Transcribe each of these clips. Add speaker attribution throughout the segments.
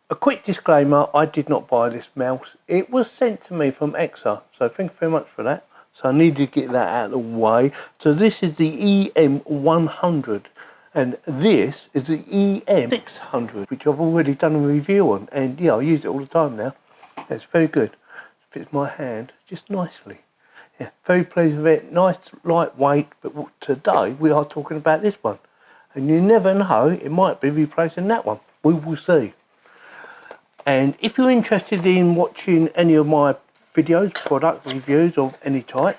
Speaker 1: A quick disclaimer, I did not buy this mouse. It was sent to me from EKSA, so thank you very much for that. So I needed to get that out of the way. So this is the EM100, and this is the EM600, which I've already done a review on, and yeah, I use it all the time now. It's very good. It fits my hand just nicely. Yeah, very pleased with it. Nice, lightweight, but today we are talking about this one. And you never know, it might be replacing that one. We will see. And if you're interested in watching any of my videos, product reviews of any type,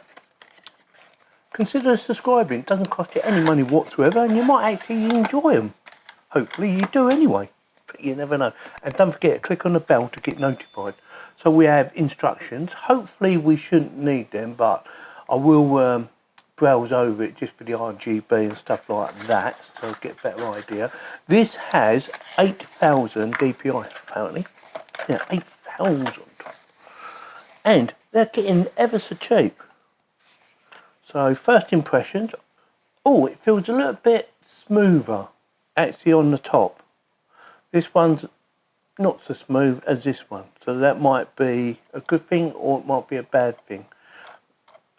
Speaker 1: consider subscribing. It doesn't cost you any money whatsoever, and you might actually enjoy them. Hopefully you do anyway, but you never know. And don't forget to click on the bell to get notified. So we have instructions. Hopefully we shouldn't need them, but I will browse over it just for the RGB and stuff like that, so get a better idea. This has 8,000 DPI apparently. Yeah, 8,000. And they're getting ever so cheap. So first impressions, oh, it feels a little bit smoother actually on the top. This one's not so smooth as this one, so that might be a good thing or it might be a bad thing.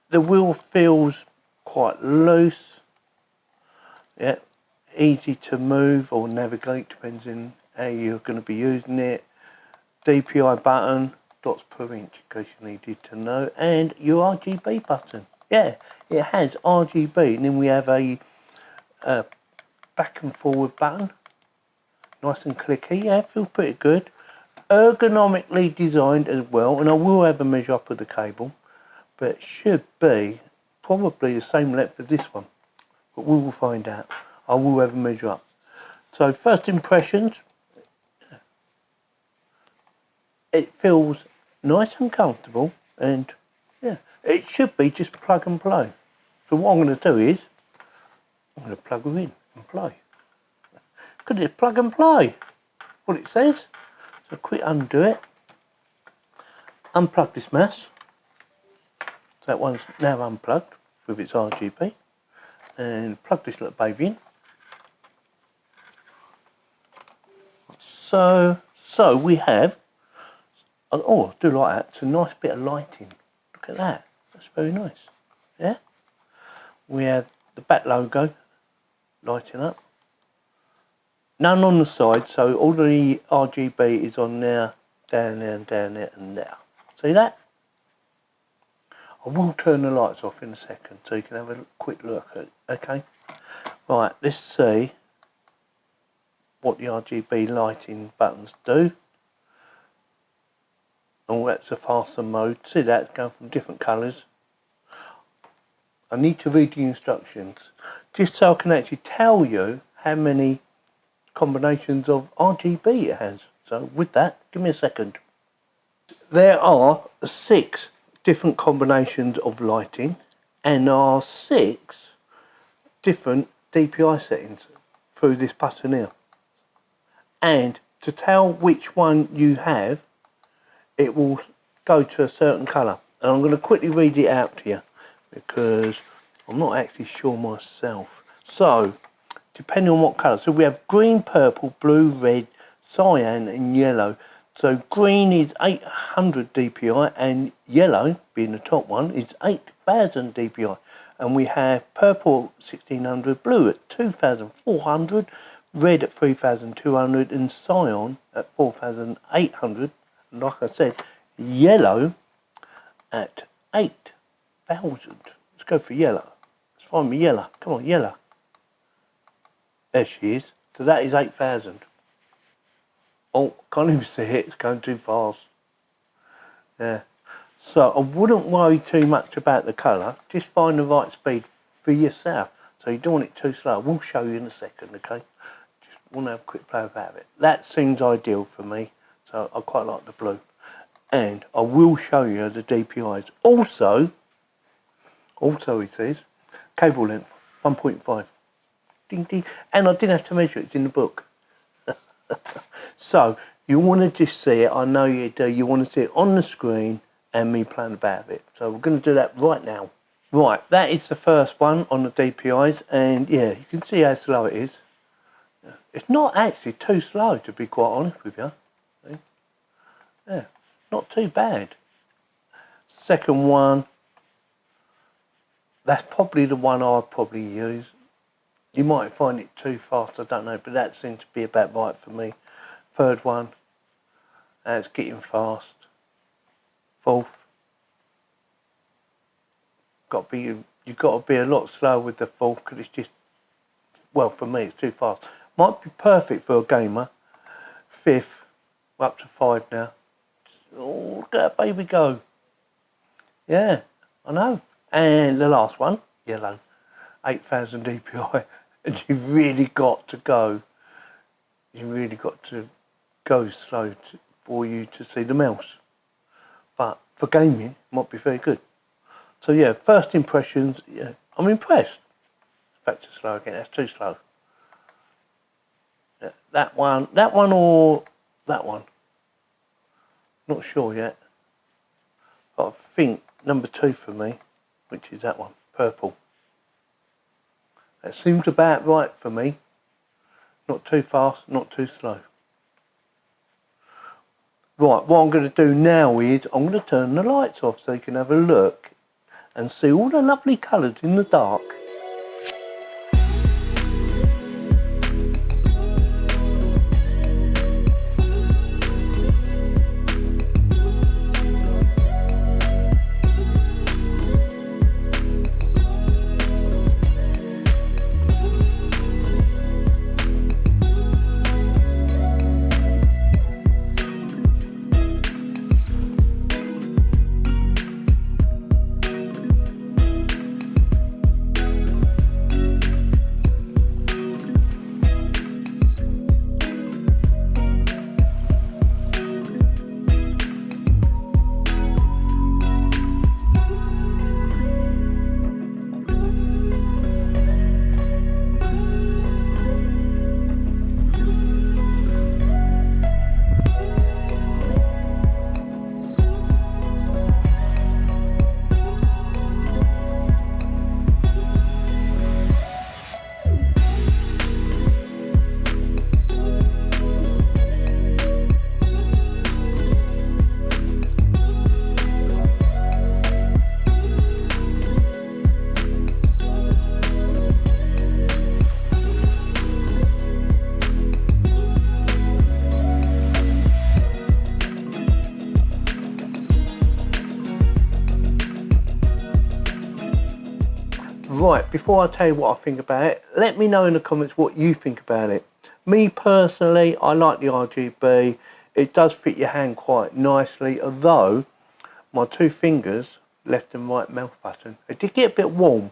Speaker 1: The wheel feels quite loose, yeah, easy to move or navigate, depends on how you're going to be using it. DPI button, dots per inch in case you needed to know, and your RGB button. Yeah, it has RGB, and then we have a back and forward button, nice and clicky. Yeah, feels pretty good, ergonomically designed as well, and I will have a measure up of the cable, but it should be probably the same length as this one, but we will find out. I will have a measure up. So first impressions, it feels nice and comfortable, and yeah, it should be just plug and play. So what I'm going to do is I'm going to plug her in and play. Because it's plug and play, what it says. So quick undo it, unplug this mouse. So that one's now unplugged with its RGB, and plug this little baby in. So we have, oh, I do like that, it's a nice bit of lighting. Look at that, that's very nice. Yeah, we have the back logo lighting up, none on the side, so all the RGB is on there, down there and down there and there. See that? I will turn the lights off in a second so you can have a quick look at it. Okay, right, let's see what the RGB lighting buttons do. Oh, that's a faster mode. See that, it's going from different colours. I need to read the instructions just so I can actually tell you how many combinations of RGB it has. So with that, give me a second. There are 6 different combinations of lighting, and there are 6 different DPI settings through this button here. And to tell which one you have, it will go to a certain colour. And I'm going to quickly read it out to you because I'm not actually sure myself. So, depending on what colour. So we have green, purple, blue, red, cyan and yellow. So green is 800 DPI and yellow, being the top one, is 8,000 DPI. And we have purple 1600, blue at 2400, red at 3200 and cyan at 4800. And like I said, yellow at 8,000. Let's go for yellow. Let's find me yellow. Come on, yellow. There she is. So that is 8,000. Oh, can't even see it. It's going too fast. Yeah. So I wouldn't worry too much about the colour. Just find the right speed for yourself. So you don't want it too slow. We'll show you in a second, okay? Just want to have a quick play about it. That seems ideal for me. So I quite like the blue. And I will show you the DPIs. Also it says, cable length, 1.5. Ding, ding. And I didn't have to measure it, it's in the book. So, you want to just see it, I know you do, you want to see it on the screen and me playing about with it. So we're going to do that right now. Right, that is the first one on the DPIs, and yeah, you can see how slow it is. It's not actually too slow, to be quite honest with you. Yeah, not too bad. Second one, that's probably the one I'd probably use. You might find it too fast, I don't know, but that seems to be about right for me. Third one, it's getting fast. Fourth, you've got to be a lot slower with the fourth because it's just, well, for me, it's too fast. Might be perfect for a gamer. Fifth, we're up to 5 now. Oh, look at that baby go. Yeah, I know. And the last one, yellow, 8,000 DPI. And you've really got to go. You've really got to go slow for you to see the mouse. But for gaming, it might be very good. So yeah, first impressions, yeah, I'm impressed. Back to slow again, that's too slow. Yeah, that one or that one. Not sure yet. But I think number 2 for me, which is that one, purple. That seems about right for me. Not too fast, not too slow. Right, what I'm going to do now is I'm going to turn the lights off so you can have a look and see all the lovely colours in the dark. Right, before I tell you what I think about it, let me know in the comments what you think about it. Me personally, I like the RGB. It does fit your hand quite nicely, although my 2 fingers, left and right mouse button, it did get a bit warm.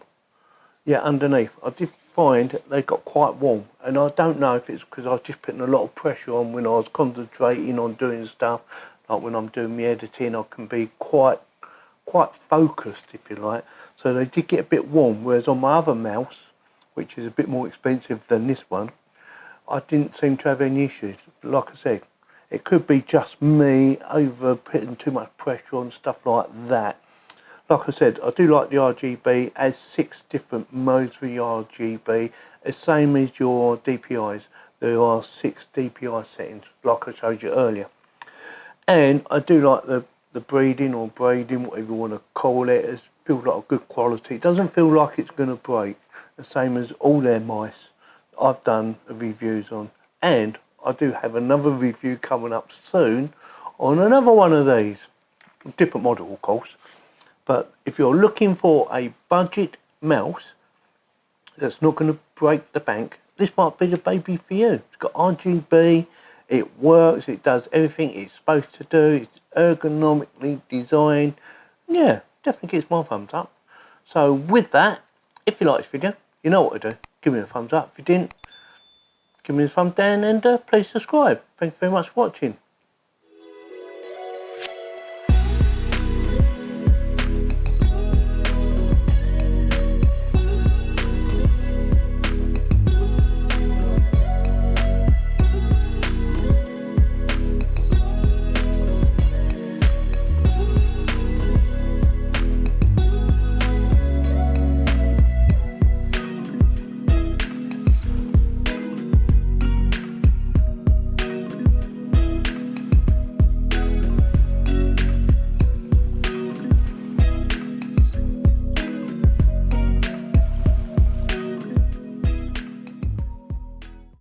Speaker 1: Yeah, underneath. I did find they got quite warm, and I don't know if it's because I was just putting a lot of pressure on when I was concentrating on doing stuff. Like when I'm doing my editing, I can be quite focused, if you like. So they did get a bit warm, whereas on my other mouse, which is a bit more expensive than this one, I didn't seem to have any issues. Like I said, it could be just me over putting too much pressure on, stuff like that. Like I said, I do like the RGB. It has 6 different modes for the RGB. The same as your DPIs. There are 6 DPI settings, like I showed you earlier. And I do like the breeding or braiding, whatever you want to call it. It feels like a good quality. It doesn't feel like it's going to break. The same as all their mice I've done reviews on. And I do have another review coming up soon on another one of these. Different model, of course. But if you're looking for a budget mouse that's not going to break the bank, this might be the baby for you. It's got RGB, it works, it does everything it's supposed to do, it's ergonomically designed. Yeah, definitely gets my thumbs up. So with that, if you like this video, you know what to do. Give me a thumbs up. If you didn't, give me a thumb down and please subscribe. Thanks very much for watching.